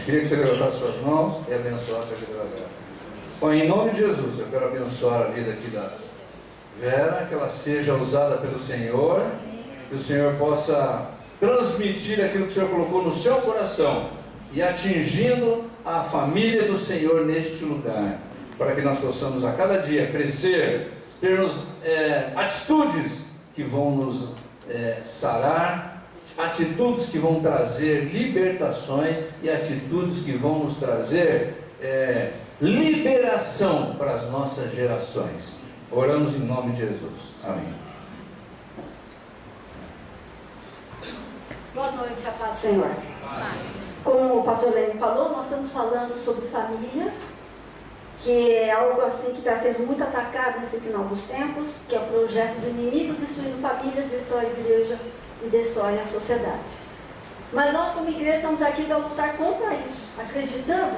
Queria que você levantasse suas mãos e abençoasse a vida da Vera. Bom, em nome de Jesus, eu quero abençoar a vida aqui da Vera, que ela seja usada pelo Senhor, que o Senhor possa transmitir aquilo que o Senhor colocou no seu coração e atingindo a família do Senhor neste lugar, para que nós possamos a cada dia crescer, termos atitudes que vão nos sarar, atitudes que vão trazer libertações e atitudes que vão nos trazer liberação para as nossas gerações. Oramos em nome de Jesus. Amém. Boa noite, a paz do Senhor. Como o pastor Lênin falou, nós estamos falando sobre famílias, que é algo assim que está sendo muito atacado nesse final dos tempos, que é o projeto do inimigo destruindo famílias, destrói a igreja e destrói a sociedade. Mas nós como igreja estamos aqui para lutar contra isso, acreditando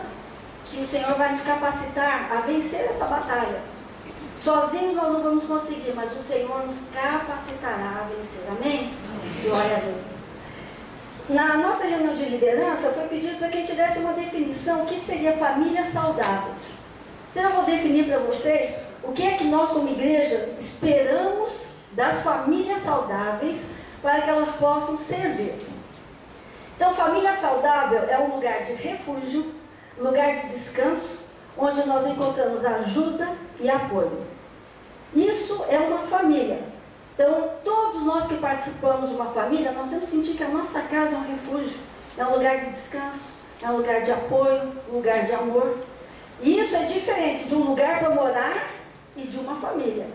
que o Senhor vai nos capacitar a vencer essa batalha. Sozinhos nós não vamos conseguir, mas o Senhor nos capacitará a vencer. Amém? Glória a Deus. Na nossa reunião de liderança foi pedido para que a gente desse uma definição, o que seria famílias saudáveis. Então eu vou definir para vocês o que é que nós como igreja esperamos das famílias saudáveis para que elas possam servir. Então família saudável é um lugar de refúgio, lugar de descanso, onde nós encontramos ajuda e apoio. Isso é uma família. Então, todos nós que participamos de uma família, nós temos que sentir que a nossa casa é um refúgio, é um lugar de descanso, é um lugar de apoio, um lugar de amor. E isso é diferente de um lugar para morar e de uma família.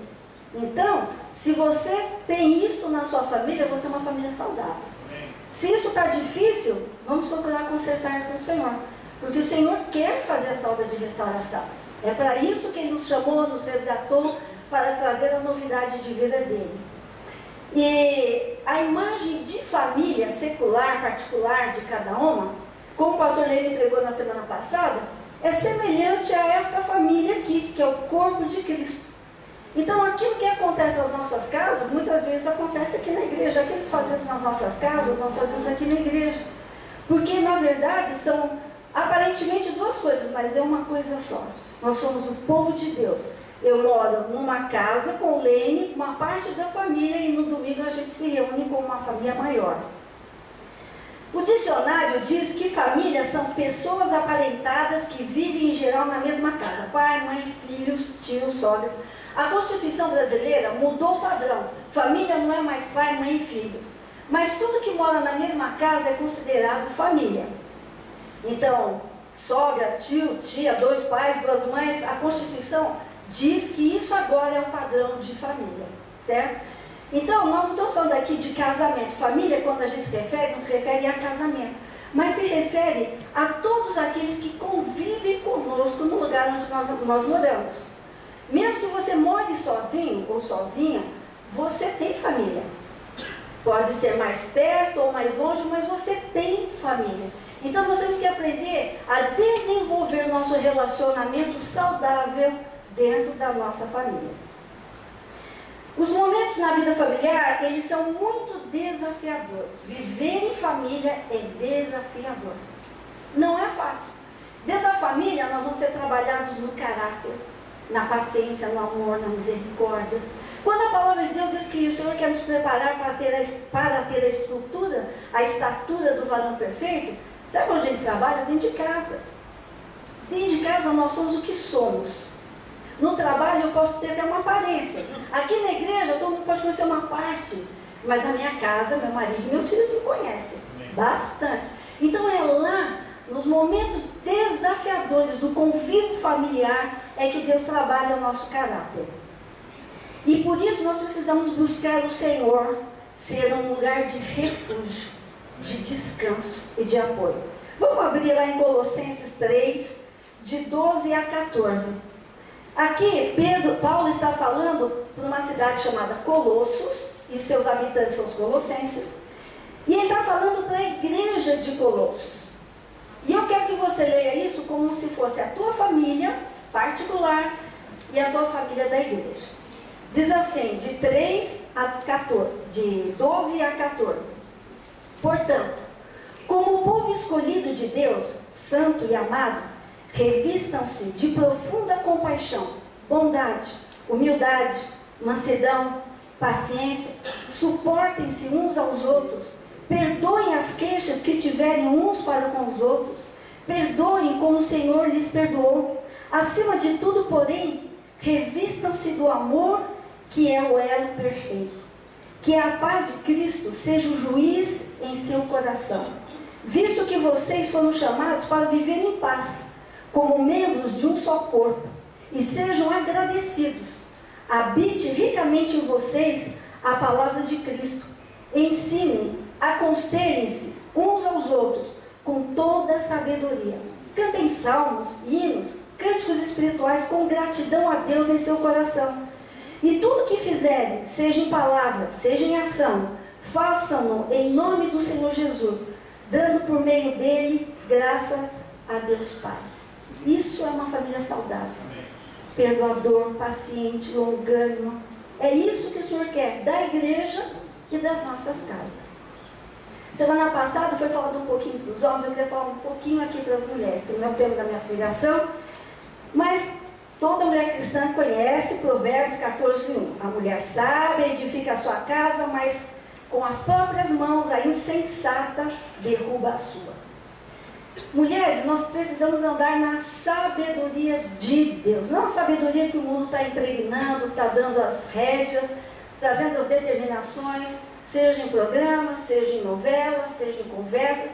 Então, se você tem isso na sua família, você é uma família saudável. Se isso está difícil, vamos procurar consertar com o Senhor. Porque o Senhor quer fazer essa obra de restauração. É para isso que Ele nos chamou, nos resgatou, para trazer a novidade de vida dEle. E a imagem de família secular, particular de cada uma, como o pastor Lênin pregou na semana passada, é semelhante a esta família aqui, que é o corpo de Cristo. Então aquilo que acontece nas nossas casas, muitas vezes acontece aqui na igreja. Aquilo que fazemos nas nossas casas, nós fazemos aqui na igreja. Porque na verdade são aparentemente duas coisas, mas é uma coisa só. Nós somos o povo de Deus. Eu moro numa casa com o Lênin, uma parte da família, e no domingo a gente se reúne com uma família maior. O dicionário diz que família são pessoas aparentadas que vivem em geral na mesma casa. Pai, mãe, filhos, tios, sogras. A Constituição brasileira mudou o padrão. Família não é mais pai, mãe e filhos. Mas tudo que mora na mesma casa é considerado família. Então, sogra, tio, tia, dois pais, duas mães, a Constituição diz que isso agora é um padrão de família, certo? Então, nós não estamos falando aqui de casamento. Família, quando a gente se refere, não se refere a casamento, mas se refere a todos aqueles que convivem conosco no lugar onde nós moramos. Mesmo que você more sozinho ou sozinha, você tem família. Pode ser mais perto ou mais longe, mas você tem família. Então nós temos que aprender a desenvolver nosso relacionamento saudável dentro da nossa família. Os momentos na vida familiar, eles são muito desafiadores. Viver em família é desafiador. Não é fácil. Dentro da família, nós vamos ser trabalhados no caráter, na paciência, no amor, na misericórdia. Quando a palavra de Deus diz que o Senhor quer nos preparar para ter a estrutura, a estatura do varão perfeito, sabe onde ele trabalha? Dentro de casa. Dentro de casa nós somos o que somos. No trabalho eu posso ter até uma aparência. Aqui na igreja todo mundo pode conhecer uma parte. Mas na minha casa, meu marido e meus filhos me conhecem. Bastante. Então é lá, nos momentos desafiadores do convívio familiar, é que Deus trabalha o nosso caráter. E por isso nós precisamos buscar o Senhor ser um lugar de refúgio, de descanso e de apoio. Vamos abrir lá em Colossenses 3, de 12 a 14. Aqui, Paulo está falando para uma cidade chamada Colossos, e seus habitantes são os colossenses, e ele está falando para a igreja de Colossos. E eu quero que você leia isso como se fosse a tua família particular e a tua família da igreja. Diz assim, de 3 a 14, de 12 a 14. Portanto, Como povo escolhido de Deus, santo e amado, revistam-se de profunda compaixão, bondade, humildade, mansidão, paciência, suportem-se uns aos outros, perdoem as queixas que tiverem uns para com os outros, perdoem como o Senhor lhes perdoou. Acima de tudo, porém, revistam-se do amor, que é o elo perfeito. Que a paz de Cristo seja o juiz em seu coração, visto que vocês foram chamados para viver em paz, como membros de um só corpo, e sejam agradecidos. Habite ricamente em vocês a palavra de Cristo. Ensinem, aconselhem-se uns aos outros com toda a sabedoria. Cantem salmos, hinos, cânticos espirituais com gratidão a Deus em seu coração. E tudo que fizerem, seja em palavra, seja em ação, façam-no em nome do Senhor Jesus, dando por meio dele graças a Deus Pai. Isso é uma família saudável. Perdoador, paciente, longânimo. É isso que o Senhor quer da igreja e das nossas casas. Semana passada foi falado um pouquinho para os homens, eu queria falar um pouquinho aqui para as mulheres, que não é o tema da minha pregação, mas toda mulher cristã conhece Provérbios 14:1. A mulher sábia edifica a sua casa, mas com as próprias mãos a insensata derruba a sua. Mulheres, nós precisamos andar na sabedoria de Deus, não a sabedoria que o mundo está impregnando, está dando as rédeas, trazendo as determinações, seja em programas, seja em novelas, seja em conversas.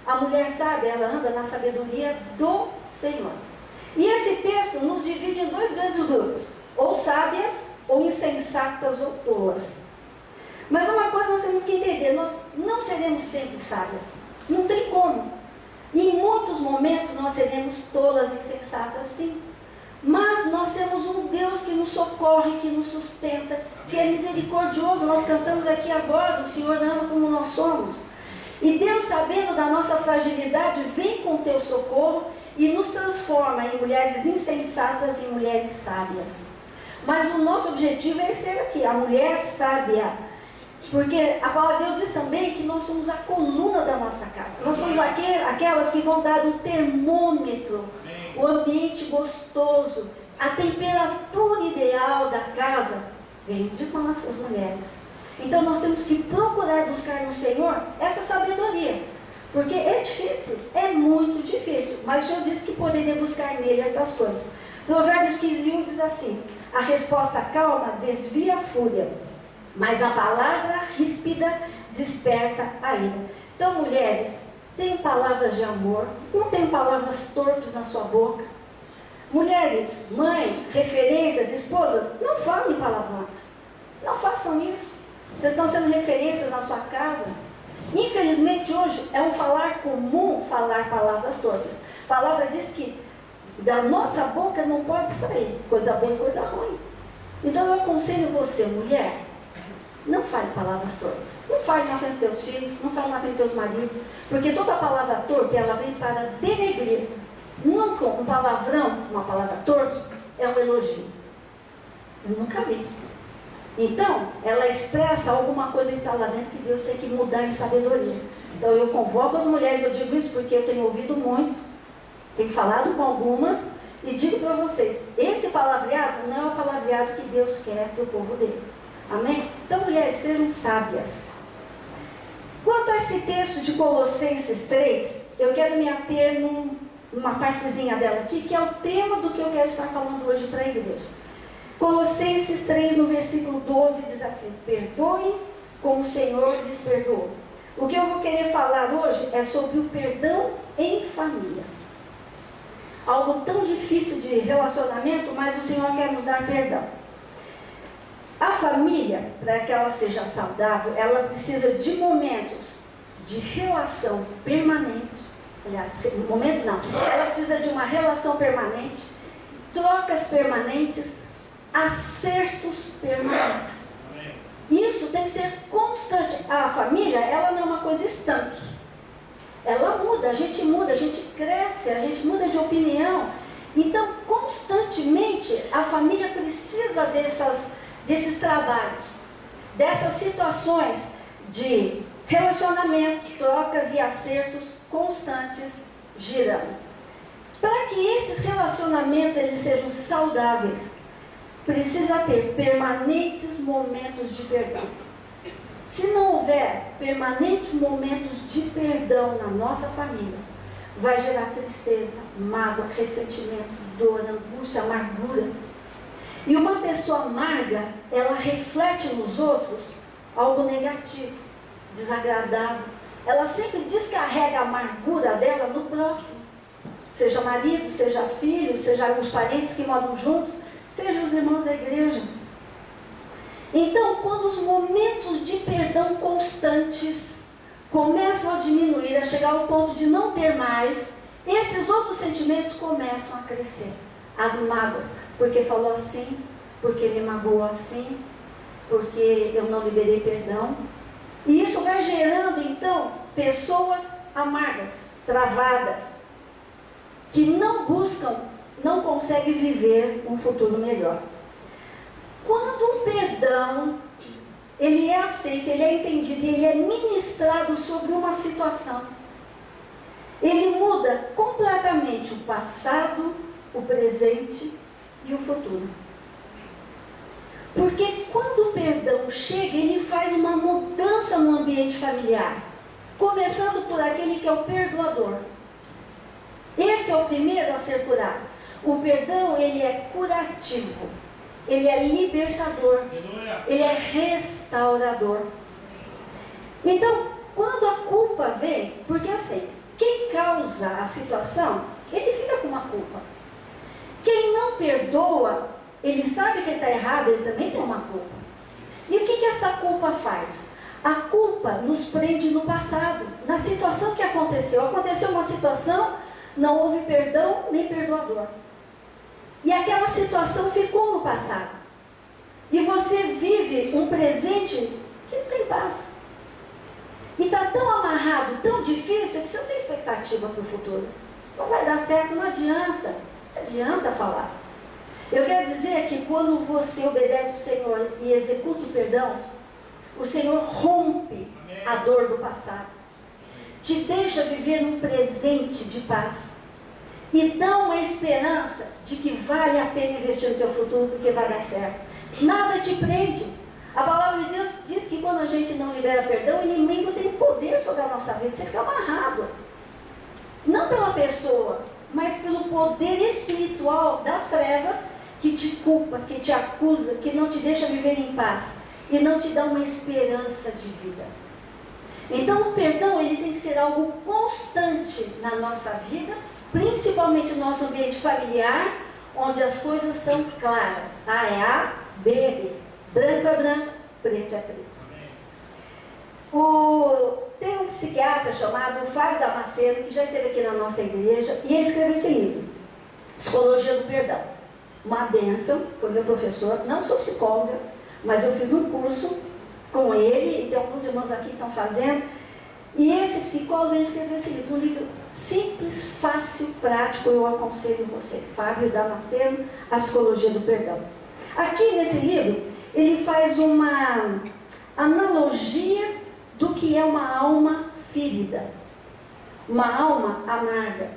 A mulher sábia, ela anda na sabedoria do Senhor. E esse texto nos divide em dois grandes grupos, ou sábias, ou insensatas, ou tolas. Mas uma coisa nós temos que entender, nós não seremos sempre sábias, não tem como. E em muitos momentos nós seremos tolas e insensatas, sim. Mas nós temos um Deus que nos socorre, que nos sustenta, que é misericordioso. Nós cantamos aqui agora, o Senhor ama como nós somos. E Deus, sabendo da nossa fragilidade, vem com o teu socorro e nos transforma em mulheres insensatas e mulheres sábias. Mas o nosso objetivo é ser aqui, a mulher sábia. Porque a palavra de Deus diz também que nós somos a coluna da nossa casa. Nós somos aquelas que vão dar o termômetro, o ambiente gostoso, a temperatura ideal da casa, vem de nós, as mulheres. Então nós temos que procurar buscar no Senhor essa sabedoria. Porque é difícil, é muito difícil. Mas o Senhor disse que poderia buscar nele estas coisas. Provérbios 15:1 diz assim: a resposta calma desvia a fúria, mas a palavra ríspida desperta a ira. Então, mulheres, tenham palavras de amor, não tenham palavras torpes na sua boca. Mulheres, mães, referências, esposas, não falem palavrões. Não façam isso. Vocês estão sendo referências na sua casa. Infelizmente, hoje é um falar comum falar palavras torpes. A palavra diz que da nossa boca não pode sair coisa boa e coisa ruim. Então, eu aconselho você, mulher, não fale palavras torpes. Não fale na frente dos teus filhos, não fale na frente dos teus maridos, porque toda palavra torpe, ela vem para denegrir. Nunca um palavrão, uma palavra torpe, é um elogio. Eu nunca vi. Então, ela expressa alguma coisa que está lá dentro que Deus tem que mudar em sabedoria. Então, eu convoco as mulheres, eu digo isso porque eu tenho ouvido muito, tenho falado com algumas, e digo para vocês, esse palavreado não é o palavreado que Deus quer para o povo dele. Amém? Então, mulheres, sejam sábias. Quanto a esse texto de Colossenses 3, eu quero me ater numa partezinha dela aqui, que é o tema do que eu quero estar falando hoje para a igreja. Colossenses 3, no versículo 12, diz assim: perdoem como o Senhor lhes perdoou. O que eu vou querer falar hoje é sobre o perdão em família. Algo tão difícil de relacionamento, mas o Senhor quer nos dar perdão. A família, para que ela seja saudável, ela precisa de momentos de relação permanente. Aliás, momentos não. Ela precisa de uma relação permanente, trocas permanentes, acertos permanentes. Isso tem que ser constante. A família, ela não é uma coisa estanque. Ela muda, a gente cresce, a gente muda de opinião. Então, constantemente, a família precisa desses trabalhos, dessas situações de Relacionamento, trocas e acertos constantes girando. Para que esses relacionamentos eles sejam saudáveis, precisa ter permanentes momentos de perdão. Se não houver permanentes momentos de perdão na nossa família, vai gerar tristeza, mágoa, ressentimento, dor, angústia, amargura. E uma pessoa amarga, ela reflete nos outros algo negativo, desagradável. Ela sempre descarrega a amargura dela no próximo. Seja marido, seja filho, seja os parentes que moram juntos, seja os irmãos da igreja. Então, quando os momentos de perdão constantes começam a diminuir, a chegar ao ponto de não ter mais, esses outros sentimentos começam a crescer. As mágoas, porque falou assim, porque me magoou assim, porque eu não liberei perdão. E isso vai gerando, então, pessoas amargas, travadas, que não buscam, não conseguem viver um futuro melhor. Quando o perdão, ele é aceito, ele é entendido, ele é ministrado sobre uma situação, ele muda completamente o passado, o presente e o futuro. Porque quando o perdão chega, ele faz uma mudança no ambiente familiar, começando por aquele que é o perdoador. Esse é o primeiro a ser curado. O perdão, ele é curativo, ele é libertador, ele é restaurador. Então, quando a culpa vem, porque assim, quem causa a situação, ele fica com uma culpa. Quem não perdoa, ele sabe que ele está errado, ele também tem uma culpa. E o que essa culpa faz? A culpa nos prende no passado, na situação que aconteceu. Aconteceu uma situação, não houve perdão nem perdoador. E aquela situação ficou no passado. E você vive um presente que não tem paz. E está tão amarrado, tão difícil, que você não tem expectativa para o futuro. Não vai dar certo, não adianta falar. Eu quero dizer que quando você obedece o Senhor e executa o perdão, o Senhor rompe a dor do passado. Te deixa viver um presente de paz. E dá uma esperança de que vale a pena investir no teu futuro, porque vai dar certo. Nada te prende. A palavra de Deus diz que quando a gente não libera perdão, o inimigo tem poder sobre a nossa vida. Você fica amarrado. Não pela pessoa, mas pelo poder espiritual das trevas que te culpa, que te acusa, que não te deixa viver em paz e não te dá uma esperança de vida. Então o perdão, ele tem que ser algo constante na nossa vida, principalmente no nosso ambiente familiar, onde as coisas são claras. A é A, B é B, branco é branco, preto é preto. Tem um psiquiatra chamado Fábio Damasceno, que já esteve aqui na nossa igreja, e ele escreveu esse livro, Psicologia do Perdão. Uma bênção, foi meu professor, não sou psicóloga, mas eu fiz um curso com ele, e tem alguns irmãos aqui que estão fazendo. E esse psicólogo, ele escreveu esse livro, um livro simples, fácil, prático, eu aconselho você. Fábio Damasceno, A Psicologia do Perdão. Aqui nesse livro, ele faz uma analogia do que é uma alma ferida, uma alma amarga.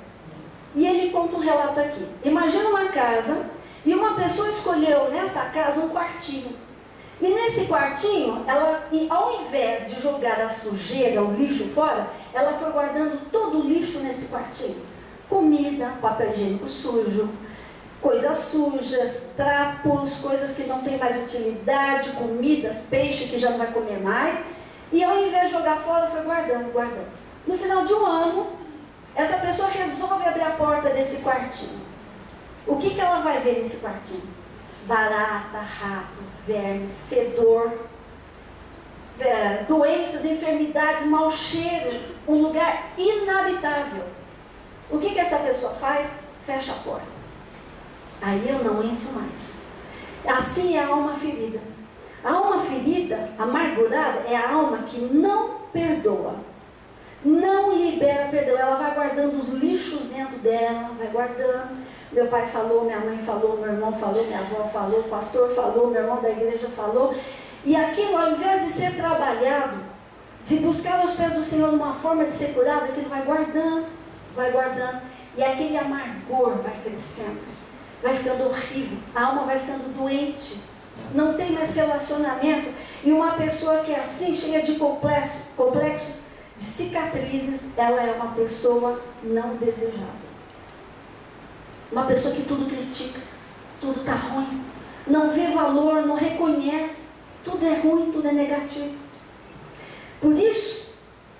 E ele conta um relato aqui. Imagina uma casa, e uma pessoa escolheu nessa casa um quartinho. E nesse quartinho, ela, ao invés de jogar a sujeira, o lixo fora, ela foi guardando todo o lixo nesse quartinho. Comida, papel higiênico sujo, coisas sujas, trapos, coisas que não têm mais utilidade, comidas, peixe que já não vai comer mais. E ao invés de jogar fora, foi guardando. No final de um ano, essa pessoa resolve abrir a porta desse quartinho. O que ela vai ver nesse quartinho? Barata, rato, verme, fedor, doenças, enfermidades, mau cheiro, um lugar inabitável. O que essa pessoa faz? Fecha a porta. Aí eu não entro mais. Assim é a alma ferida. A alma ferida, amargurada, é a alma que não perdoa, não libera perdão. Ela vai guardando os lixos dentro dela, vai guardando. Meu pai falou, minha mãe falou, meu irmão falou, minha avó falou, o pastor falou, meu irmão da igreja falou. E aquilo, ao invés de ser trabalhado, de buscar aos pés do Senhor uma forma de ser curado, aquilo vai guardando, e aquele amargor vai crescendo, vai ficando horrível, a alma vai ficando doente, não tem mais relacionamento, e uma pessoa que é assim, cheia de complexos, de cicatrizes, ela é uma pessoa não desejada. Uma pessoa que tudo critica, tudo está ruim, não vê valor, não reconhece, tudo é ruim, tudo é negativo. Por isso,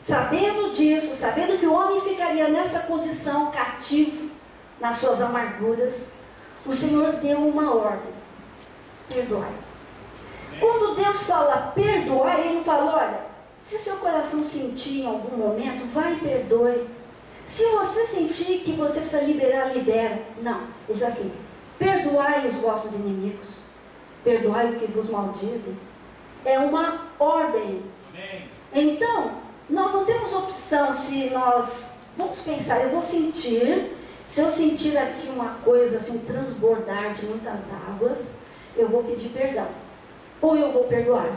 sabendo disso, sabendo que o homem ficaria nessa condição, cativo, nas suas amarguras, o Senhor deu uma ordem: perdoai. Quando Deus fala perdoar, Ele fala: olha, se seu coração sentir em algum momento, vai e perdoe. Se você sentir que você precisa liberar, libera. Não, diz assim: perdoai os vossos inimigos, perdoai o que vos maldizem. É uma ordem. Então, nós não temos opção. Se nós vamos pensar, eu vou sentir, se eu sentir aqui uma coisa assim, um transbordar de muitas águas, eu vou pedir perdão, ou eu vou perdoar.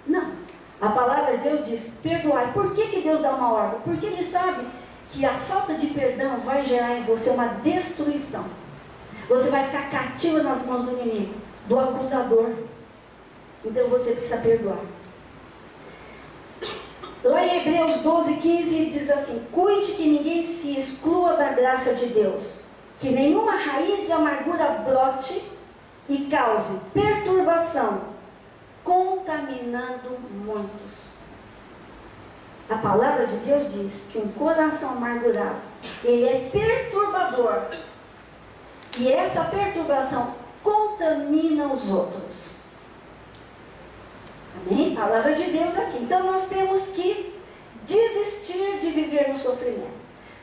Não, a palavra de Deus diz: perdoai. Por que Deus dá uma ordem? Porque Ele sabe que a falta de perdão vai gerar em você uma destruição. Você vai ficar cativo nas mãos do inimigo, do acusador. Então você precisa perdoar. Lá em Hebreus 12:15 diz assim: cuide que ninguém se exclua da graça de Deus, que nenhuma raiz de amargura brote e cause perturbação, contaminando muitos. A palavra de Deus diz que um coração amargurado, ele é perturbador, e essa perturbação contamina os outros. Amém? Palavra de Deus aqui. Então nós temos que desistir de viver no sofrimento.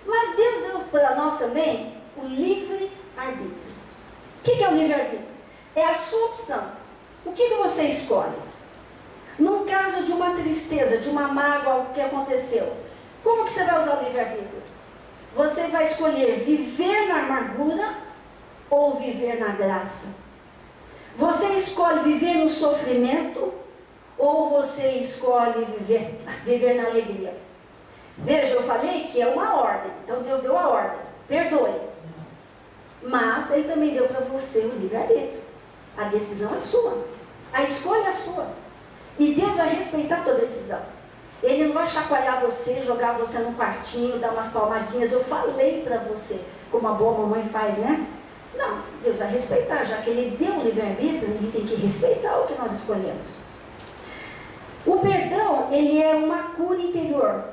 Mas Deus deu para nós também o livre-arbítrio. O que é o livre-arbítrio? É a sua opção. O que você escolhe? Num caso de uma tristeza, de uma mágoa, algo que aconteceu, como que você vai usar o livre-arbítrio? Você vai escolher viver na amargura ou viver na graça? Você escolhe viver no sofrimento ou você escolhe viver na alegria? Veja, eu falei que é uma ordem. Então Deus deu a ordem: perdoe. Mas Ele também deu para você o livre-arbítrio. A decisão é sua, a escolha é sua, e Deus vai respeitar a tua decisão. Ele não vai chacoalhar você, jogar você no quartinho, dar umas palmadinhas: eu falei para você, como a boa mamãe faz, né? Não, Deus vai respeitar. Já que Ele deu o livre-arbítrio, Ele tem que respeitar o que nós escolhemos. O perdão, ele é uma cura interior.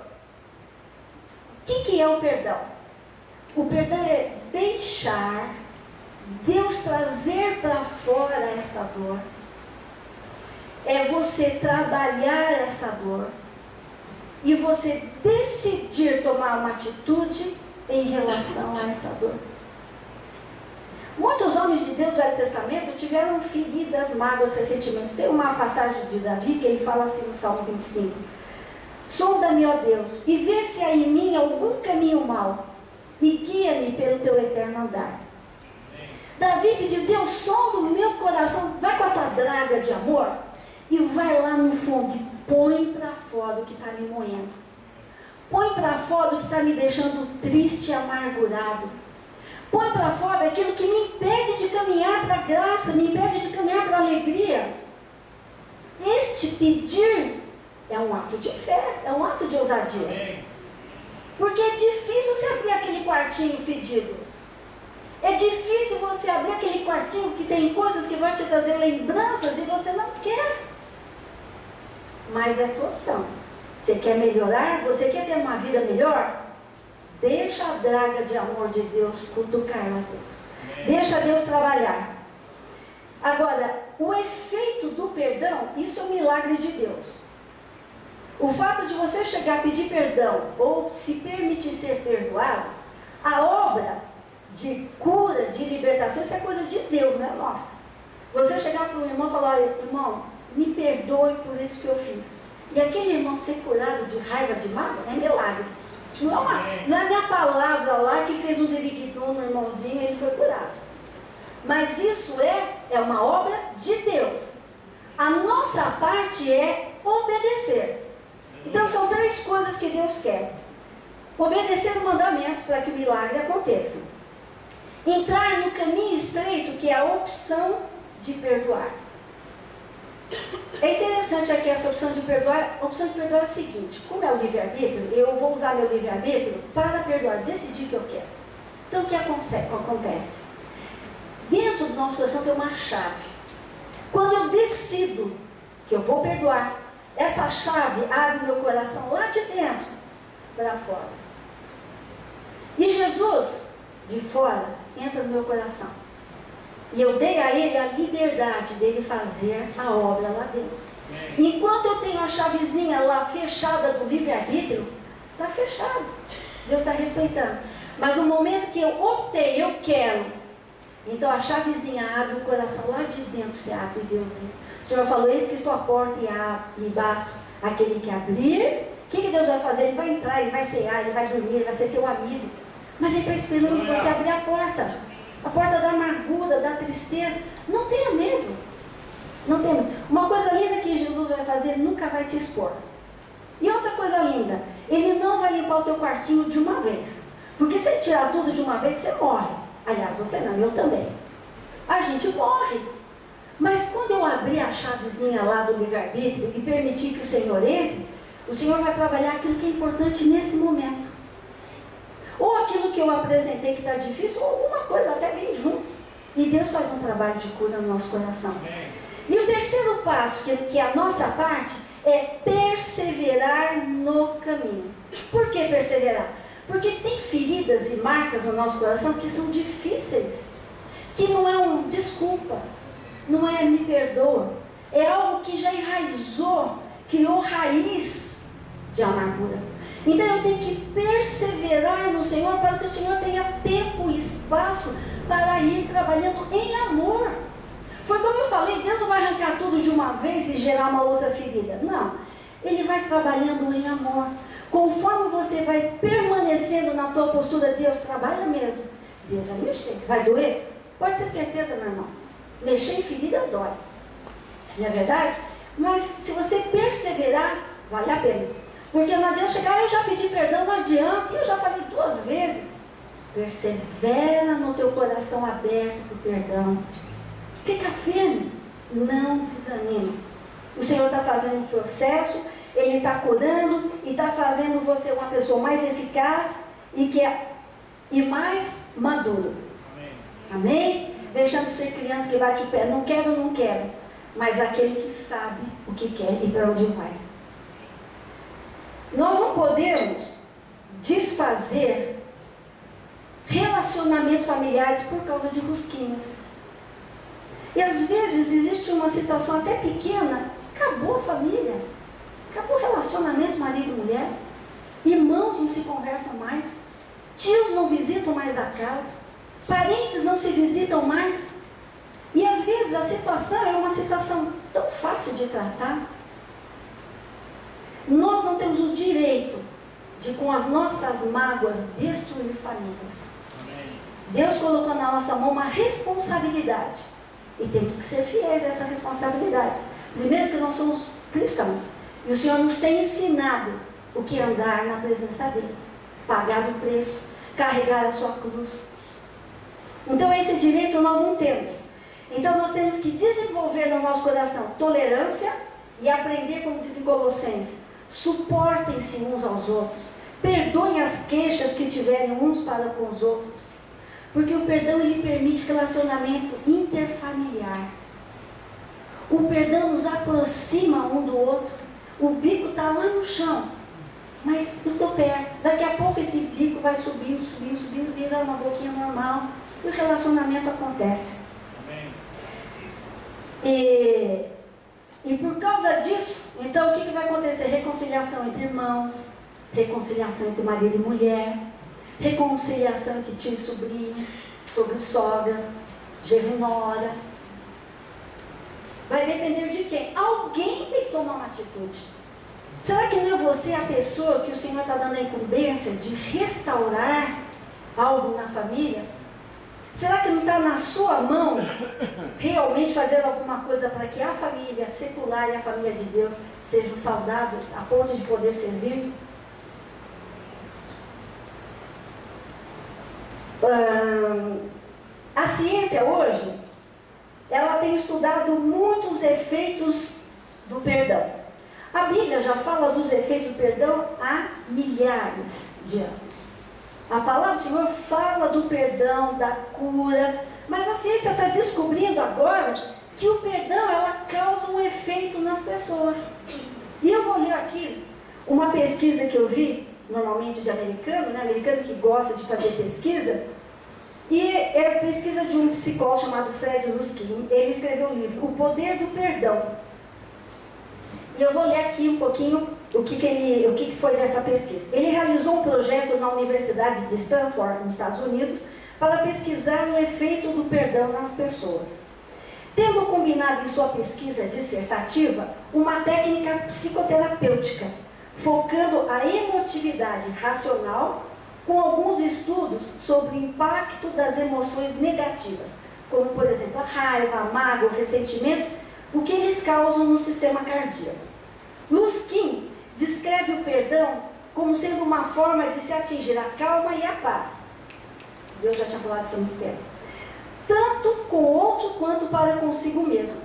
O que é o perdão? O perdão é deixar Deus trazer para fora essa dor. É você trabalhar essa dor e você decidir tomar uma atitude em relação a essa dor. Muitos homens de Deus do Velho Testamento tiveram feridas, mágoas recentemente. Tem uma passagem de Davi que ele fala assim no Salmo 25: sonda-me, ó Deus, e vê se há em mim algum caminho mau, e guia-me pelo teu eterno andar. Davi pediu: Deus, sonda o meu coração, vai com a tua draga de amor e vai lá no fundo e põe para fora o que está me moendo. Põe para fora o que está me deixando triste e amargurado. Põe para fora aquilo que me impede de caminhar para a graça, me impede de caminhar para a alegria. Este pedir é um ato de fé, é um ato de ousadia. Porque é difícil você abrir aquele quartinho fedido. É difícil você abrir aquele quartinho que tem coisas que vão te trazer lembranças e você não quer. Mas é a tua opção. Você quer melhorar? Você quer ter uma vida melhor? Deixa a draga de amor de Deus cutucar lá dentro. Deixa Deus trabalhar. Agora, o efeito do perdão, isso é um milagre de Deus. O fato de você chegar a pedir perdão ou se permitir ser perdoado, a obra de cura, de libertação, isso é coisa de Deus, não é nossa. Você chegar para um irmão e falar: olha, irmão, me perdoe por isso que eu fiz. E aquele irmão ser curado de raiva, de mágoa, é milagre. Não é a minha palavra lá que fez um ziriguidum no irmãozinho e ele foi curado. Mas isso é uma obra de Deus. A nossa parte é obedecer. Então são 3 coisas que Deus quer. Obedecer o mandamento para que o milagre aconteça. Entrar no caminho estreito, que é a opção de perdoar. É interessante aqui essa opção de perdoar. A opção de perdoar é o seguinte: como é o livre-arbítrio, eu vou usar meu livre-arbítrio para perdoar, decidir o que eu quero. Então o que acontece? Dentro do nosso coração tem uma chave. Quando eu decido que eu vou perdoar, essa chave abre o meu coração lá de dentro para fora. E Jesus, de fora, entra no meu coração. E eu dei a Ele a liberdade dele fazer a obra lá dentro. Enquanto eu tenho a chavezinha lá fechada do livre-arbítrio, está fechado. Deus está respeitando. Mas no momento que eu optei, eu quero, então a chavezinha abre o coração lá de dentro, se abre, Deus entra. O Senhor falou: eis que estou à porta e bato. Aquele que abrir, o que Deus vai fazer? Ele vai entrar, ele vai cear, ele vai dormir, ele vai ser teu amigo. Mas ele está esperando você abrir a porta. A porta da amargura, da tristeza. Não tenha medo. Não tenha medo. Uma coisa linda que Jesus vai fazer, ele nunca vai te expor. E outra coisa linda, ele não vai limpar o teu quartinho de uma vez. Porque se ele tirar tudo de uma vez, você morre. Aliás, você não, eu também. A gente morre. Mas quando eu abrir a chavezinha lá do livre-arbítrio e permitir que o Senhor entre, o Senhor vai trabalhar aquilo que é importante nesse momento. Ou aquilo que eu apresentei que está difícil, ou alguma coisa até bem junto. E Deus faz um trabalho de cura no nosso coração. E o terceiro passo, que é a nossa parte, é perseverar no caminho. Por que perseverar? Porque tem feridas e marcas no nosso coração que são difíceis. Que não é um desculpa, não é me perdoa. É algo que já enraizou, criou raiz de amargura. Então eu tenho que perseverar no Senhor para que o Senhor tenha tempo e espaço para ir trabalhando em amor. Foi como eu falei, Deus não vai arrancar tudo de uma vez e gerar uma outra ferida. Não, Ele vai trabalhando em amor. Conforme você vai permanecendo na tua postura, Deus trabalha mesmo. Deus vai mexer. Vai doer? Pode ter certeza, meu irmão. Mexer em ferida dói. Não é verdade? Mas se você perseverar, vale a pena. Porque não adianta chegar, eu já pedi perdão, não adianta. E eu já falei 2 vezes. Persevera no teu coração aberto para o perdão. Fica firme. Não desanime. O Senhor está fazendo um processo. Ele está curando e está fazendo você uma pessoa mais eficaz e mais maduro. Amém? Deixando de ser criança que bate o pé. Não quero, não quero. Mas aquele que sabe o que quer e para onde vai. Nós não podemos desfazer relacionamentos familiares por causa de rosquinhas. E às vezes existe uma situação até pequena, acabou a família, acabou o relacionamento marido e mulher, irmãos não se conversam mais, tios não visitam mais a casa, parentes não se visitam mais. E às vezes a situação é uma situação tão fácil de tratar. Nós não temos o direito de, com as nossas mágoas, destruir famílias. Deus colocou na nossa mão uma responsabilidade. E temos que ser fiéis a essa responsabilidade. Primeiro que nós somos cristãos. E o Senhor nos tem ensinado o que é andar na presença dEle. Pagar o preço, carregar a sua cruz. Então esse direito nós não temos. Então nós temos que desenvolver no nosso coração tolerância e aprender, como diz em Colossenses, suportem-se uns aos outros. Perdoem as queixas que tiverem uns para com os outros. Porque o perdão ele permite relacionamento interfamiliar. O perdão nos aproxima um do outro. O bico está lá no chão, mas eu estou perto. Daqui a pouco esse bico vai subindo, vira uma boquinha normal. E o relacionamento acontece. E por causa disso, então o que vai acontecer? Reconciliação entre irmãos, reconciliação entre marido e mulher, reconciliação entre tio e sobrinho, sobre sogra, genro e nora. Vai depender de quem? Alguém tem que tomar uma atitude. Será que não é você a pessoa que o Senhor está dando a incumbência de restaurar algo na família? Será que não está na sua mão realmente fazer alguma coisa para que a família secular e a família de Deus sejam saudáveis a ponto de poder servir? A ciência hoje, ela tem estudado muitos efeitos do perdão. A Bíblia já fala dos efeitos do perdão há milhares de anos. A palavra do Senhor fala do perdão, da cura, mas a ciência está descobrindo agora que o perdão, ela causa um efeito nas pessoas. E eu vou ler aqui uma pesquisa que eu vi, normalmente de americano, né? Americano que gosta de fazer pesquisa, e é a pesquisa de um psicólogo chamado Fred Luskin. Ele escreveu um livro, O Poder do Perdão. E eu vou ler aqui um pouquinho o que foi dessa pesquisa. Ele realizou um projeto na Universidade de Stanford, nos Estados Unidos, para pesquisar o efeito do perdão nas pessoas. Tendo combinado em sua pesquisa dissertativa uma técnica psicoterapêutica, focando a emotividade racional com alguns estudos sobre o impacto das emoções negativas, como, por exemplo, a raiva, a mágoa, o ressentimento, o que eles causam no sistema cardíaco. Luskin descreve o perdão como sendo uma forma de se atingir a calma e a paz. Deus já tinha falado isso há muito tempo. Tanto com o outro quanto para consigo mesmo.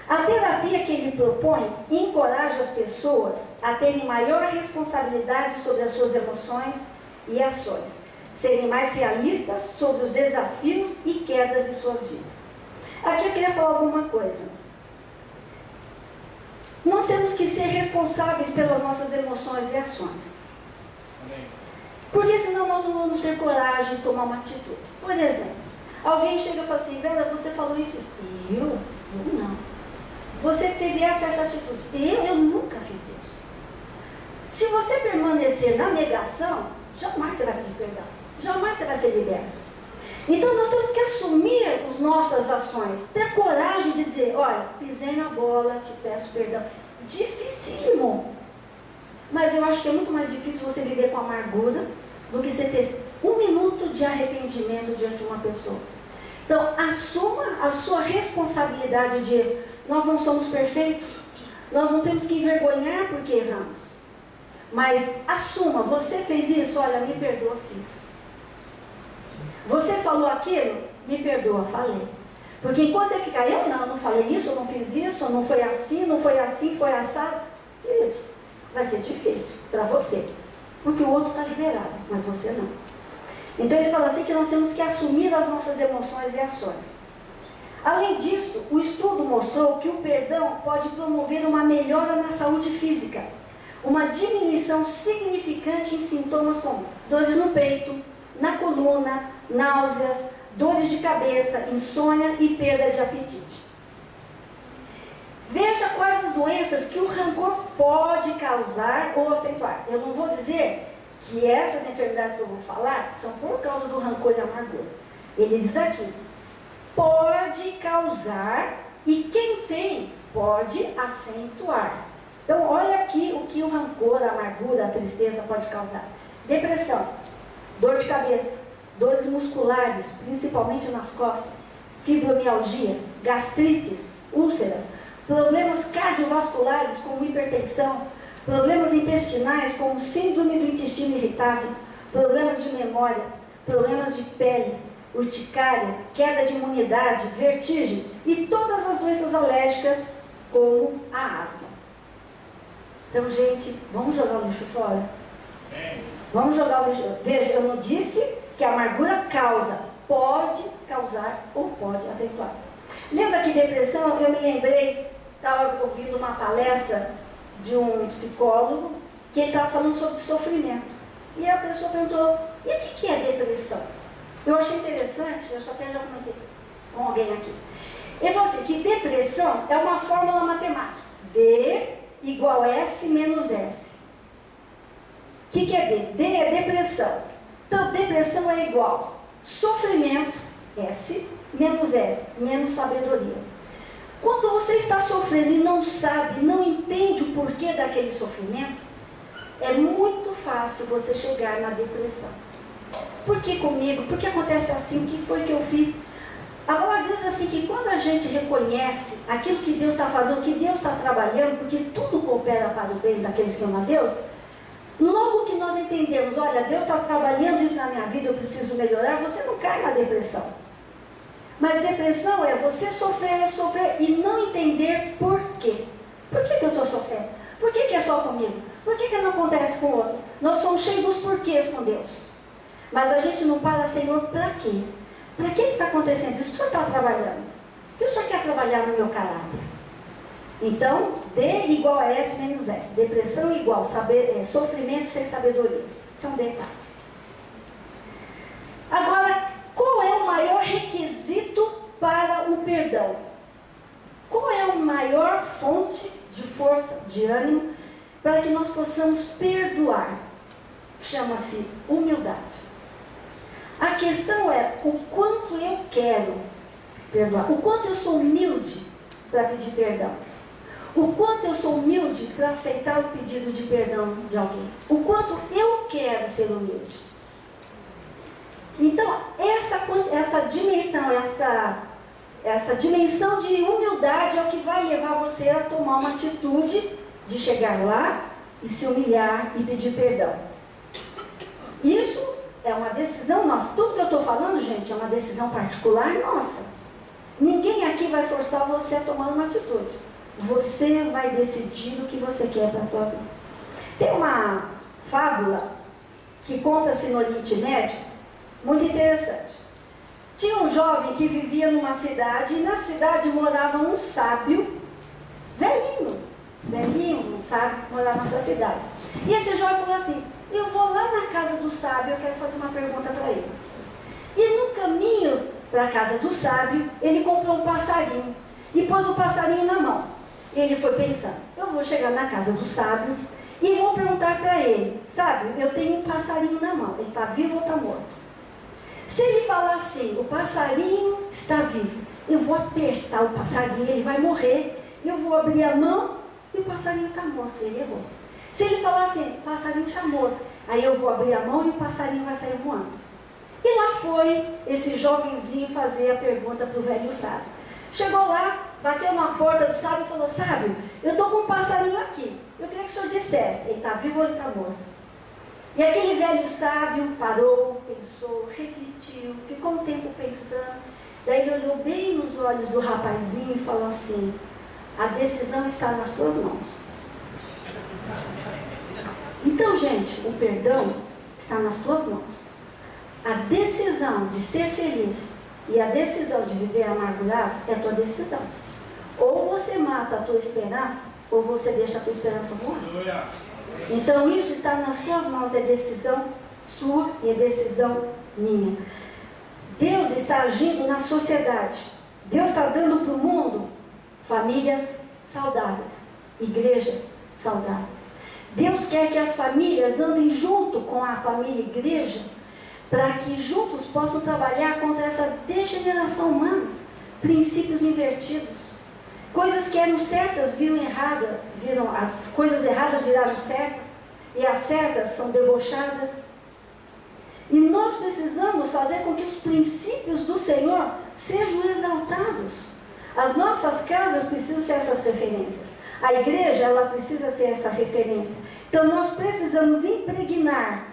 A terapia que ele propõe encoraja as pessoas a terem maior responsabilidade sobre as suas emoções e ações, serem mais realistas sobre os desafios e quedas de suas vidas. Aqui eu queria falar alguma coisa. Nós temos que ser responsáveis pelas nossas emoções e ações. Porque senão nós não vamos ter coragem de tomar uma atitude. Por exemplo, alguém chega e fala assim, Vera, você falou isso. Eu não. Você teve essa atitude. Eu nunca fiz isso. Se você permanecer na negação, jamais você vai pedir perdão. Jamais você vai ser liberto. Então nós temos que assumir as nossas ações, ter coragem de dizer, olha, pisei na bola, te peço perdão. Dificílimo. Mas eu acho que é muito mais difícil você viver com amargura do que você ter 1 minuto de arrependimento diante de uma pessoa. Então, assuma a sua responsabilidade de nós não somos perfeitos, nós não temos que envergonhar porque erramos. Mas assuma, você fez isso, olha, me perdoa, fiz. Você falou aquilo? Me perdoa, falei. Porque enquanto você ficar, eu não falei isso, eu não fiz isso, não foi assim, foi assado. Querido, vai ser difícil para você. Porque o outro está liberado, mas você não. Então ele fala assim que nós temos que assumir as nossas emoções e ações. Além disso, o estudo mostrou que o perdão pode promover uma melhora na saúde física. Uma diminuição significante em sintomas como dores no peito, na coluna, náuseas, dores de cabeça, insônia e perda de apetite. Veja quais as doenças que o rancor pode causar ou acentuar. Eu não vou dizer que essas enfermidades que eu vou falar são por causa do rancor e amargura. Ele diz aqui, pode causar e quem tem pode acentuar. Então olha aqui o que o rancor, a amargura, a tristeza pode causar. Depressão, dor de cabeça, dores musculares, principalmente nas costas, fibromialgia, gastrites, úlceras, problemas cardiovasculares como hipertensão, problemas intestinais como síndrome do intestino irritável, problemas de memória, problemas de pele, urticária, queda de imunidade, vertigem e todas as doenças alérgicas como a asma. Então, gente, vamos jogar o lixo fora? Vamos jogar o lixo. Veja, eu não disse que a amargura causa, pode causar ou pode acentuar. Lembra que depressão, eu me lembrei, estava ouvindo uma palestra de um psicólogo, que ele estava falando sobre sofrimento. E a pessoa perguntou, e o que é depressão? Eu achei interessante, eu só até já comentei com alguém aqui. Ele falou assim, que depressão é uma fórmula matemática. D igual S menos S. O que é D? D é depressão. Então, depressão é igual sofrimento, S, menos S, menos sabedoria. Quando você está sofrendo e não sabe, não entende o porquê daquele sofrimento, é muito fácil você chegar na depressão. Por que comigo? Por que acontece assim? O que foi que eu fiz? A palavra de Deus é assim, que quando a gente reconhece aquilo que Deus está fazendo, que Deus está trabalhando, porque tudo coopera para o bem daqueles que amam a Deus, logo que nós entendemos, olha, Deus está trabalhando isso na minha vida, eu preciso melhorar, você não cai na depressão. Mas depressão é você sofrer e não entender por quê. Por que eu estou sofrendo? Por que é só comigo? Por que não acontece com o outro? Nós somos cheios dos porquês com Deus. Mas a gente não para, Senhor, para quê? Para que está acontecendo isso? O que o Senhor está trabalhando? O que o Senhor quer trabalhar no meu caráter? Então, D igual a S menos S. Depressão igual sofrimento sem sabedoria. Isso é um detalhe. Agora, qual é o maior requisito para o perdão? Qual é a maior fonte de força, de ânimo, para que nós possamos perdoar? Chama-se humildade. A questão é o quanto eu quero perdoar, o quanto eu sou humilde para pedir perdão, o quanto eu sou humilde para aceitar o pedido de perdão de alguém, o quanto eu quero ser humilde. Então, essa dimensão de humildade é o que vai levar você a tomar uma atitude de chegar lá e se humilhar e pedir perdão. Isso é uma decisão nossa. Tudo que eu estou falando, gente, é uma decisão particular nossa. Ninguém aqui vai forçar você a tomar uma atitude. Você vai decidir o que você quer para a tua vida. Tem uma fábula que conta-se no Oriente Médio, muito interessante. Tinha um jovem que vivia numa cidade, e na cidade morava um sábio, velhinho, um sábio, que morava nessa cidade. E esse jovem falou assim, eu vou lá na casa do sábio, eu quero fazer uma pergunta para ele. E no caminho para a casa do sábio, ele comprou um passarinho e pôs o passarinho na mão. E ele foi pensando, eu vou chegar na casa do sábio e vou perguntar para ele, sábio, eu tenho um passarinho na mão, ele está vivo ou está morto? Se ele falar assim, o passarinho está vivo, eu vou apertar o passarinho, ele vai morrer, eu vou abrir a mão e o passarinho está morto, ele errou. Se ele falar assim, o passarinho está morto, aí eu vou abrir a mão e o passarinho vai sair voando. E lá foi esse jovenzinho fazer a pergunta para o velho sábio. Chegou lá, bateu na porta do sábio e falou, sábio, eu estou com um passarinho aqui, eu queria que o senhor dissesse, ele está vivo ou ele está morto? E aquele velho sábio parou, pensou, refletiu, ficou um tempo pensando, daí ele olhou bem nos olhos do rapazinho e falou assim, a decisão está nas tuas mãos. Então, gente, o perdão está nas tuas mãos. A decisão de ser feliz e a decisão de viver amargurado é a tua decisão. Ou você mata a tua esperança, ou você deixa a tua esperança voar. Então, isso está nas tuas mãos, é decisão sua e é decisão minha. Deus está agindo na sociedade. Deus está dando para o mundo famílias saudáveis, igrejas saudáveis. Deus quer que as famílias andem junto com a família e igreja, para que juntos possam trabalhar contra essa degeneração humana, princípios invertidos. Coisas que eram certas viram as coisas erradas viraram certas, e as certas são debochadas. E nós precisamos fazer com que os princípios do Senhor sejam exaltados. As nossas casas precisam ser essas referências. A igreja, ela precisa ser essa referência. Então, nós precisamos impregnar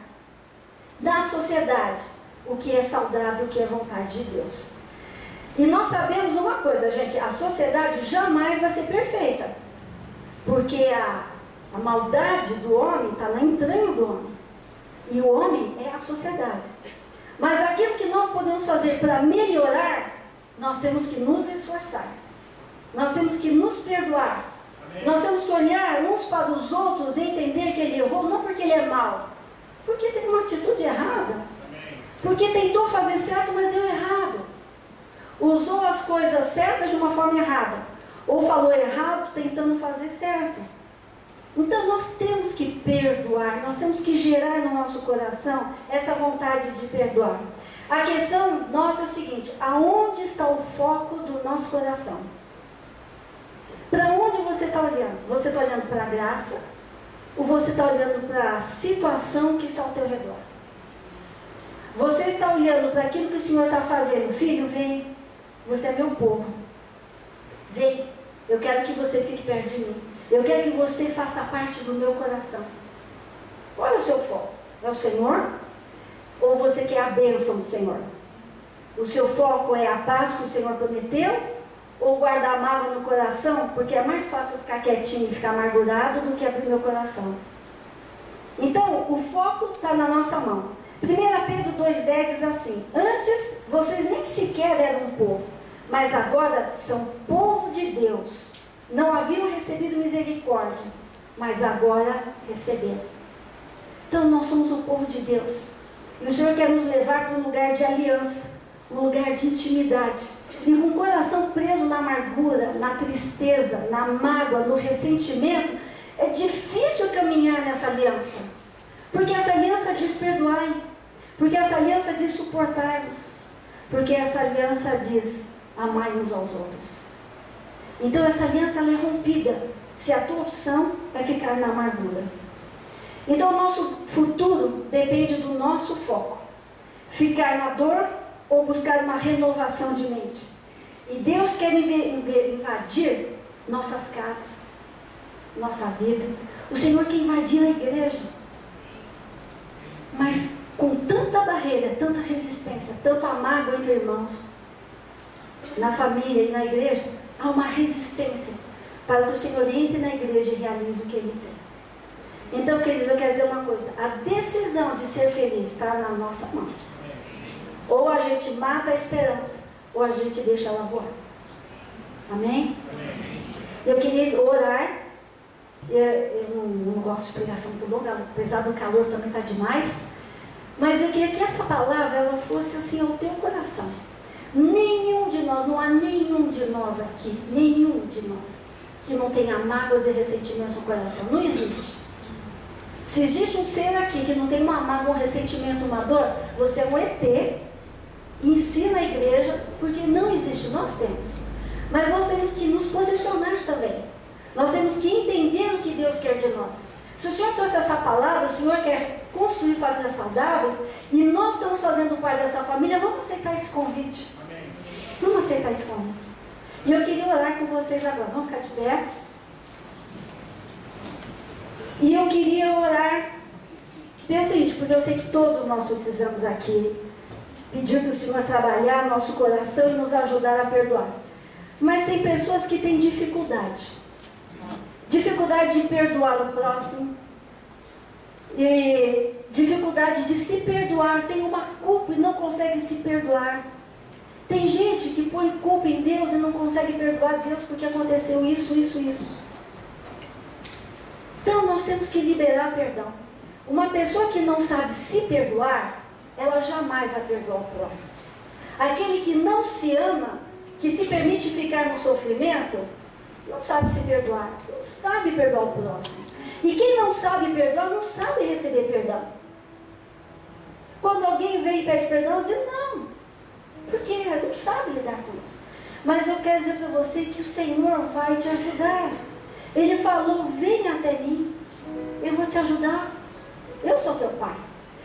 da sociedade o que é saudável, o que é vontade de Deus. E nós sabemos uma coisa, gente, a sociedade jamais vai ser perfeita. Porque a maldade do homem está na entranha do homem. E o homem é a sociedade. Mas aquilo que nós podemos fazer para melhorar, nós temos que nos esforçar. Nós temos que nos perdoar. Nós temos que olhar uns para os outros e entender que ele errou, não porque ele é mau, porque teve uma atitude errada, porque tentou fazer certo, mas deu errado, usou as coisas certas de uma forma errada, ou falou errado tentando fazer certo. Então nós temos que perdoar, nós temos que gerar no nosso coração essa vontade de perdoar. A questão nossa é o seguinte, aonde está o foco do nosso coração? Para onde você está olhando? Você está olhando para a graça? Ou você está olhando para a situação que está ao teu redor? Você está olhando para aquilo que o Senhor está fazendo. Filho, vem. Você é meu povo. Vem. Eu quero que você fique perto de mim. Eu quero que você faça parte do meu coração. Qual é o seu foco? É o Senhor? Ou você quer a bênção do Senhor? O seu foco é a paz que o Senhor prometeu? Ou guardar mágoa no coração? Porque é mais fácil eu ficar quietinho e ficar amargurado do que abrir meu coração. Então, o foco está na nossa mão. 1 Pedro 2,10 diz assim: antes vocês nem sequer eram um povo, mas agora são povo de Deus. Não haviam recebido misericórdia, mas agora receberam. Então nós somos o povo de Deus. E o Senhor quer nos levar para um lugar de aliança, um lugar de intimidade. E com o coração preso na amargura, na tristeza, na mágoa, no ressentimento, é difícil caminhar nessa aliança. Porque essa aliança diz perdoai. Porque essa aliança diz suportar-vos. Porque essa aliança diz amai uns aos outros. Então essa aliança ela é rompida se a tua opção é ficar na amargura. Então o nosso futuro depende do nosso foco. Ficar na dor ou buscar uma renovação de mente. E Deus quer invadir nossas casas, nossa vida. O Senhor quer invadir a igreja. Mas com tanta barreira, tanta resistência, tanto mágoa entre irmãos, na família e na igreja, há uma resistência para que o Senhor entre na igreja e realize o que Ele tem. Então, queridos, eu quero dizer uma coisa: a decisão de ser feliz está na nossa mão. Ou a gente mata a esperança, ou a gente deixa ela voar. Amém? Eu queria orar. Eu não gosto de pregação muito longa, apesar do calor também está demais. Mas eu queria que essa palavra ela fosse assim ao teu coração. Nenhum de nós, não há nenhum de nós aqui, nenhum de nós, que não tenha mágoas e ressentimentos no coração. Não existe. Se existe um ser aqui que não tem uma mágoa, um ressentimento, uma dor, você é um ET. Ensina a igreja, porque não existe, nós temos. Mas nós temos que nos posicionar também. Nós temos que entender o que Deus quer de nós. Se o Senhor trouxe essa palavra, o Senhor quer construir famílias saudáveis, e nós estamos fazendo parte dessa família, vamos aceitar esse convite. Amém. Vamos aceitar esse convite. E eu queria orar com vocês agora. Vamos ficar de pé. E eu queria orar pelo seguinte, porque eu sei que todos nós precisamos aqui pedir para o Senhor trabalhar nosso coração e nos ajudar a perdoar. Mas tem pessoas que têm dificuldade. Dificuldade de perdoar o próximo. E dificuldade de se perdoar. Tem uma culpa e não consegue se perdoar. Tem gente que põe culpa em Deus e não consegue perdoar Deus porque aconteceu isso. Então nós temos que liberar perdão. Uma pessoa que não sabe se perdoar, ela jamais vai perdoar o próximo. Aquele que não se ama, que se permite ficar no sofrimento, não sabe se perdoar, não sabe perdoar o próximo. E quem não sabe perdoar, não sabe receber perdão. Quando alguém vem e pede perdão, diz não, porque não sabe lidar com isso. Mas eu quero dizer para você que o Senhor vai te ajudar. Ele falou, vem até mim, eu vou te ajudar. Eu sou teu pai.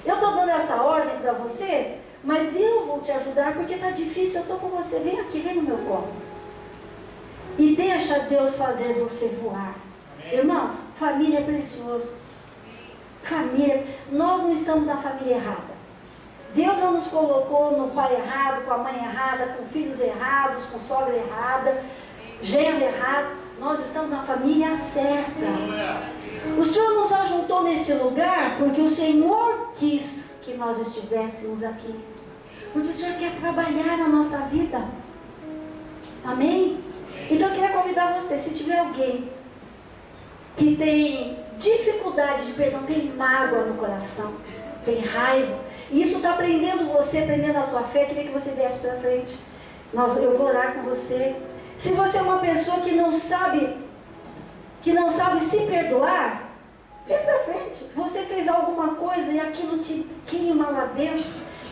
Eu estou dando essa ordem para você, mas eu vou te ajudar porque está difícil, eu estou com você. Vem aqui, vem no meu colo. E deixa Deus fazer você voar. Amém. Irmãos, família é precioso. Família, nós não estamos na família errada. Deus não nos colocou no pai errado, com a mãe errada, com filhos errados, com sogra errada, genro errado. Nós estamos na família certa. O Senhor nos ajuntou nesse lugar porque o Senhor quis que nós estivéssemos aqui. Porque o Senhor quer trabalhar na nossa vida. Amém? Então eu queria convidar você, se tiver alguém que tem dificuldade de perdão, tem mágoa no coração, tem raiva, e isso está prendendo você, prendendo a tua fé, eu queria que você viesse para frente. Eu vou orar com você. Se você é uma pessoa que não sabe se perdoar, vem para frente. Você fez alguma coisa e aquilo te queima lá dentro,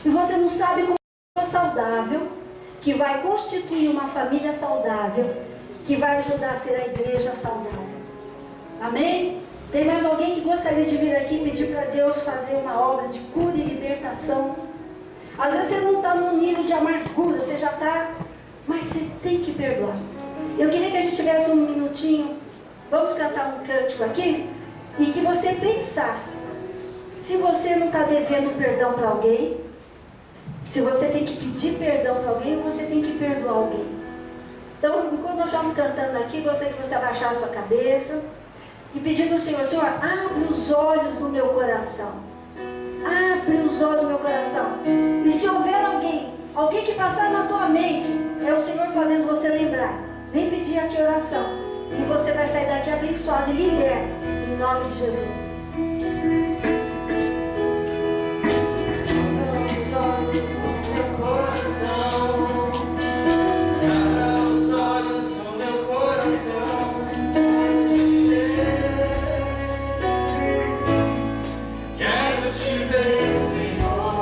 e você não sabe como é saudável, que vai constituir uma família saudável, que vai ajudar a ser a igreja saudável. Amém? Tem mais alguém que gostaria de vir aqui e pedir para Deus fazer uma obra de cura e libertação Às vezes você não está num nível de amargura, você já está, mas você tem que perdoar. Eu queria que a gente tivesse um minutinho, vamos cantar um cântico aqui, e que você pensasse, se você não está devendo perdão para alguém, se você tem que pedir perdão para alguém, você tem que perdoar alguém. Então, enquanto nós estamos cantando aqui, gostaria que você abaixasse a sua cabeça e pedir ao Senhor, Senhor, abre os olhos do meu coração. Abre os olhos do meu coração. E se houver alguém que passar na tua mente, é o Senhor fazendo você lembrar. Vem pedir aqui oração. E você vai sair daqui abençoado e liberto. Em nome de Jesus. Abra os olhos do meu coração. Abra os olhos do meu coração. Quero te ver, Senhor.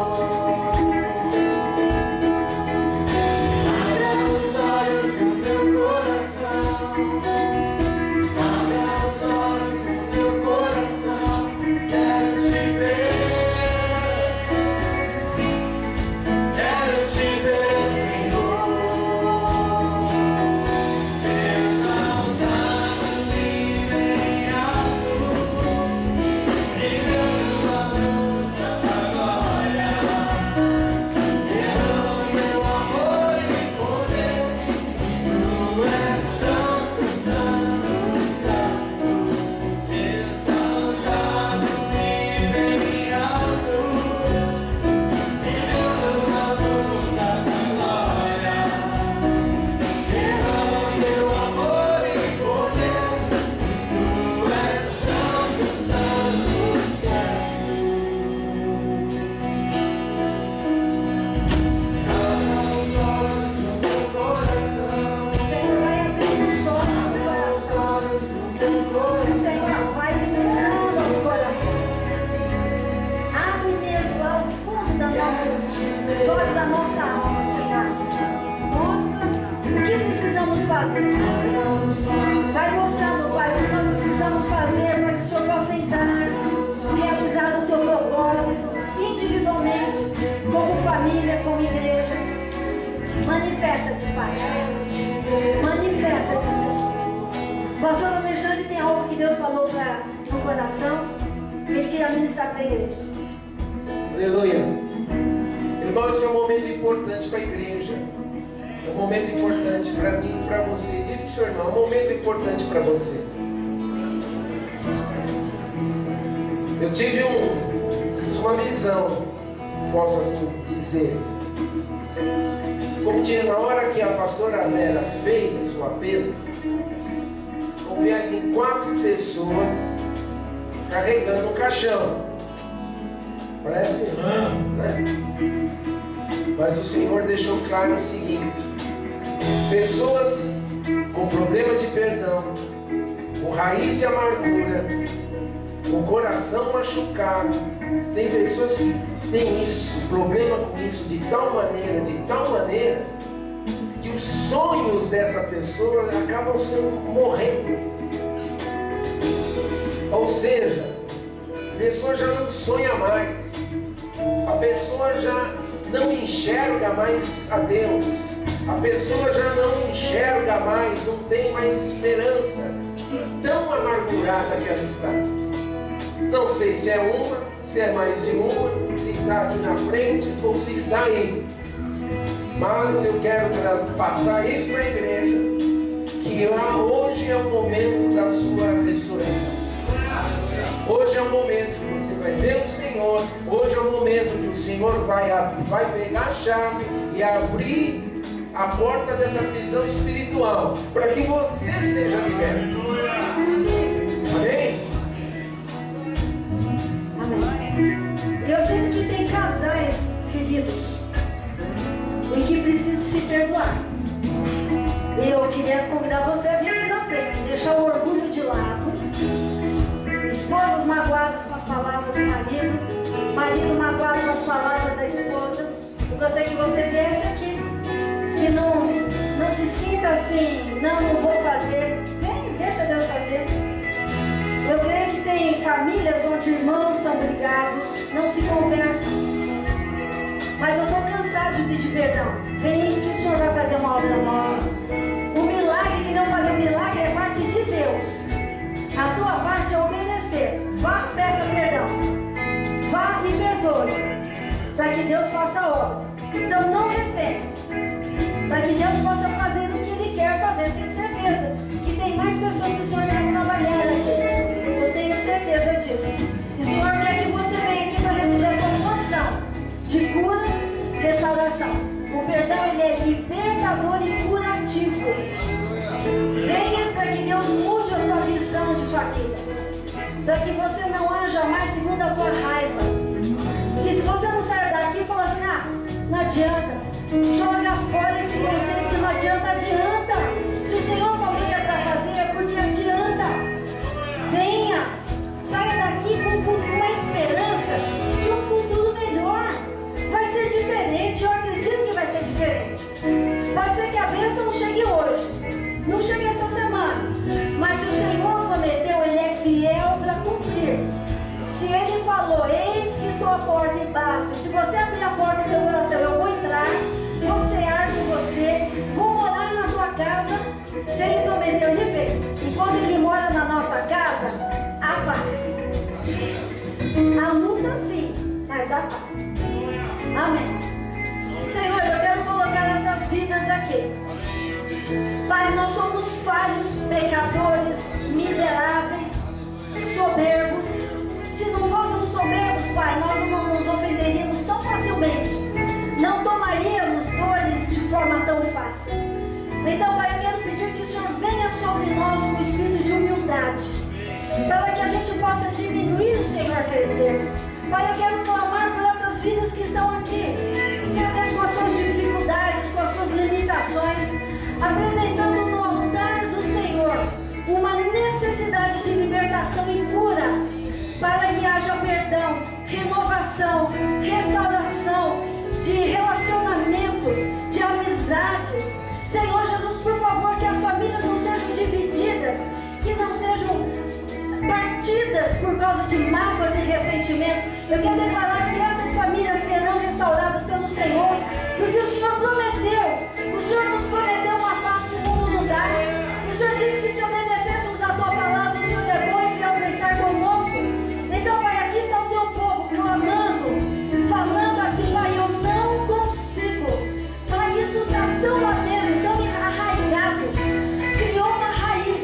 Abra os olhos do meu coração. Abra os olhos do meu coração. Quero te ver. Quero te ver, Senhor. Exaltado-me bem alto, brilhando a luz da tua glória. Derrama teu amor e poder. Tu és santo, santo, santo. Exaltado-me bem alto, brilhando a luz da tua glória. Derrama teu amor e poder. Tu és santo, santo, santo. Abra os olhos do meu coração. Senhor, vai abrir os olhos do coração. Senhor, vai ministrando aos corações. Abre mesmo ao fundo da nossa os olhos da nossa alma, Senhor. Mostra o que precisamos fazer. Vai mostrando, Pai, o que nós precisamos fazer para que o Senhor possa entrar e realizar o teu propósito individualmente, como família, como igreja. Manifesta-te, Pai. Manifesta-te, Senhor. Pastor Alexandre tem algo que Deus falou no coração e ele queria ministrar para a igreja. Aleluia. Irmão, esse é um momento importante para a igreja. É um momento importante para mim e para você. Diz para o seu irmão, é um momento importante para você. Eu tive uma visão, posso assim dizer. Como tinha na hora que a pastora Vera fez o apelo, houve assim 4 pessoas carregando um caixão. Parece, né? Mas o Senhor deixou claro o seguinte: pessoas com problema de perdão, com raiz de amargura, com coração machucado. Tem pessoas que têm isso, problema com isso de tal maneira, que os sonhos dessa pessoa acabam morrendo. Ou seja, a pessoa já não sonha mais, a pessoa já não enxerga mais a Deus, a pessoa já não enxerga mais, não tem mais esperança, de tão amargurada que ela está. Não sei se é uma, se é mais de uma, se está aqui na frente ou se está aí. Mas eu quero passar isso para a igreja, que hoje é o momento da sua ressurreição. Hoje é o momento que você vai ver o Senhor. Hoje é o momento que o Senhor vai pegar a chave e abrir a porta dessa prisão espiritual, para que você seja liberto. Amém? Amém. Eu sinto que tem casais feridos e que precisam se perdoar. Eu queria convidar você a vir aqui na frente, deixar o orgulho de lado. Esposas magoadas com as palavras do marido, marido magoado com as palavras da esposa. Eu gostaria que você viesse aqui, que não se sinta assim, não vou fazer. Vem, deixa Deus fazer. Eu creio que tem famílias onde irmãos estão brigados, não se conversam. mas eu estou cansado de pedir perdão. Vem que o Senhor vai fazer uma obra nova. O milagre, que não falei, o milagre é parte de Deus. A tua parte é obedecer. Vá, peça perdão. Vá e perdoe, para que Deus faça a obra. Então não retenha, para que Deus possa fazer o que Ele quer fazer. Eu tenho certeza que tem mais pessoas que o Senhor quer trabalhar aqui. Eu tenho certeza disso. E o Senhor quer que você venha aqui para receber a tua porção de cura, restauração. O perdão, ele é libertador e curativo. Venha para que Deus mude a tua visão de família, para que você não haja mais segundo a tua raiva. Que se você não sair daqui e falar assim, não adianta, joga fora esse conceito que não adianta. Se o Senhor falou que é para fazer, é porque adianta. Venha, saia daqui com uma esperança de um futuro melhor. Vai ser diferente, eu acredito que vai ser diferente. Pode ser que a bênção não chegue hoje, não chegue essa semana, mas se o Senhor prometeu, Ele é fiel para cumprir. Se Ele falou, eis que estou à porta e bato, se você abrir a porta do teu coração, eu vou entrar, vou cear com você, vou morar na tua casa. Se Ele prometeu, Ele vem. E quando Ele mora na nossa casa, há paz. A luta sim, mas há paz. Amém. Senhor, eu quero colocar essas vidas aqui. Pai, nós somos falhos, pecadores, miseráveis, soberbos. Se não fôssemos soberbos, Pai, nós não nos ofenderíamos tão facilmente. Não tomaríamos dores de forma tão fácil. Então, Pai, eu quero pedir que o Senhor venha sobre nós com o espírito de humildade, para que a gente possa diminuir, o Senhor crescer. Pai, eu quero clamar por essas vidas que estão aqui, Senhor Deus, com as suas dificuldades, com as suas limitações, apresentando no altar do Senhor uma necessidade de libertação e cura, para que haja perdão, renovação, restauração de relacionamentos, de amizades. Senhor Jesus, por favor, que as famílias não sejam divididas, que não sejam partidas por causa de mágoas e ressentimento. Eu quero declarar que essas famílias serão restauradas pelo Senhor, porque o Senhor prometeu, o Senhor nos prometeu uma paz que o mundo não dá. O Senhor disse que se obedecêssemos a tua palavra, o Senhor é bom e fiel para estar conosco. Então, Pai, aqui está o teu povo clamando, falando a ti, Pai, eu não consigo. Pai, isso está tão lá dentro, tão arraigado, criou uma raiz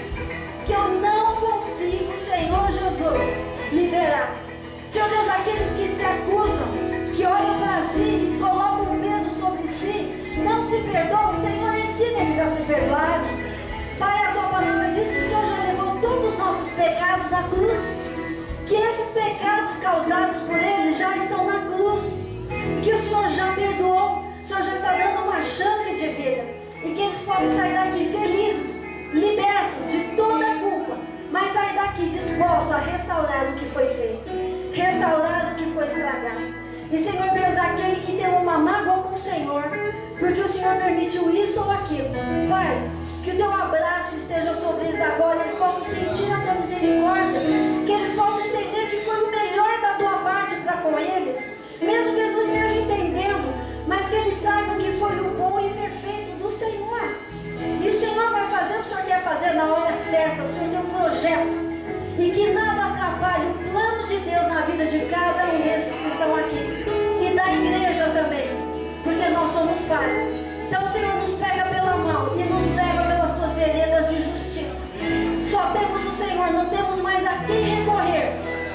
que eu não consigo, Senhor Jesus, liberar. Senhor Deus, aqueles que se acusam, que olham para si e colocam um peso sobre si, não se perdoam, Senhor, ensina eles a se perdoarem. Pai, a tua palavra diz que o Senhor já levou todos os nossos pecados na cruz, que esses pecados causados por Ele já estão na cruz, e que o Senhor já perdoou, o Senhor já está dando uma chance de vida, e que eles possam sair daqui felizes, libertos de toda a culpa, mas sair daqui dispostos a restaurar o que foi feito, restaurar o que foi estragado. E Senhor Deus, aquele que tem uma mágoa com o Senhor, porque o Senhor permitiu isso ou aquilo, Pai, que o teu abraço esteja sobre eles agora, eles possam sentir a tua misericórdia, que eles possam entender que foi o melhor da tua parte para com eles, mesmo que eles não estejam entendendo, mas que eles saibam que foi o bom e perfeito do Senhor. E o Senhor vai fazer o que o Senhor quer fazer na hora certa, o Senhor tem um projeto, e que nada atrapalhe o plano de Deus na vida de cada um desses que estão aqui, e da igreja também, porque nós somos falhos. Então, Senhor, nos pega pela mão e nos leva pelas tuas veredas de justiça. Só temos o Senhor, não temos mais a quem recorrer.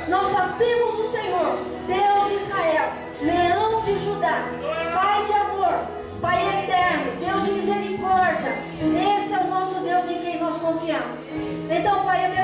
Nós só temos o Senhor, Deus de Israel, Leão de Judá, Pai de amor, Pai eterno, Deus de misericórdia. Esse é o nosso Deus em quem nós confiamos. Então, Pai, eu quero